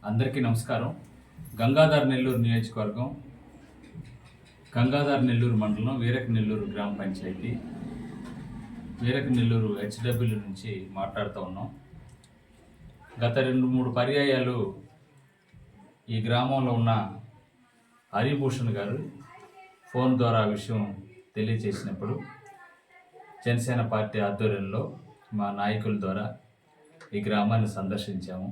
అందరికీ నమస్కారం. గంగాధర్ నెల్లూరు నియోజకవర్గం, గంగాధర్ నెల్లూరు మండలం, వీరకనెల్లూరు గ్రామ పంచాయతీ, వీరకనెల్లూరు హెచ్డబ్ల్యూ నుంచి మాట్లాడుతూ ఉన్నాం. గత 2-3 పర్యాయాలు ఈ గ్రామంలో ఉన్న హరిభూషణ్ గారు ఫోన్ ద్వారా విషయం తెలియచేసినప్పుడు జనసేన పార్టీ ఆధ్వర్యంలో మా నాయకుల ద్వారా ఈ గ్రామాన్ని సందర్శించాము.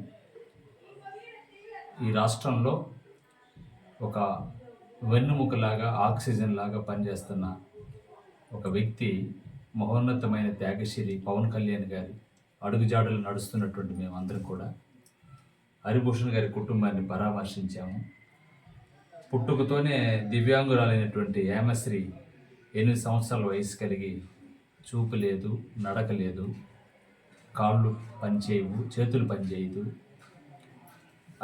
ఈ రాష్ట్రంలో ఒక వెన్నుముకలాగా, ఆక్సిజన్ లాగా పనిచేస్తున్న ఒక వ్యక్తి, మహోన్నతమైన త్యాగశీలి పవన్ కళ్యాణ్ గారి అడుగుజాడలు నడుస్తున్నటువంటి మేమందరం కూడా హరిభూషణ్ గారి కుటుంబాన్ని పరామర్శించాము. పుట్టుకతోనే దివ్యాంగురాలైనటువంటి హేమశ్రీ 8 సంవత్సరాల వయసు కలిగి చూపు లేదు, నడక లేదు, కాళ్ళు పనిచేయవు, చేతులు పనిచేయదు.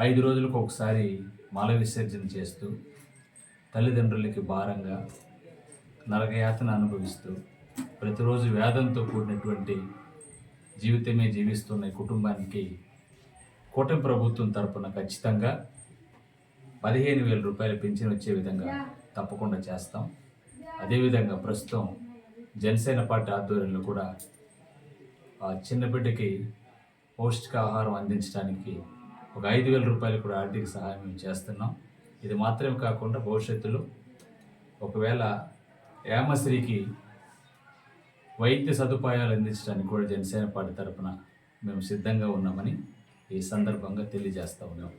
5 రోజులకు ఒకసారి మల విసర్జన చేస్తూ తల్లిదండ్రులకి భారంగా నరకయాతన అనుభవిస్తూ ప్రతిరోజు వేదంతో కూడినటువంటి జీవితమే జీవిస్తున్న కుటుంబానికి కూటమి ప్రభుత్వం తరపున ఖచ్చితంగా 15,000 రూపాయల పింఛన్ వచ్చే విధంగా తప్పకుండా చేస్తాం. అదేవిధంగా ప్రస్తుతం జనసేన పార్టీ ఆధ్వర్యంలో కూడా ఆ చిన్న బిడ్డకి పౌష్టికాహారం అందించడానికి ఒక 5,000 రూపాయలు కూడా ఆర్థిక సహాయం మేము చేస్తున్నాం. ఇది మాత్రమే కాకుండా భవిష్యత్తులో ఒకవేళ హేమశ్రీకి వైద్య సదుపాయాలు అందించడానికి కూడా జనసేన పార్టీ తరఫున మేము సిద్ధంగా ఉన్నామని ఈ సందర్భంగా తెలియజేస్తూ ఉన్నాం.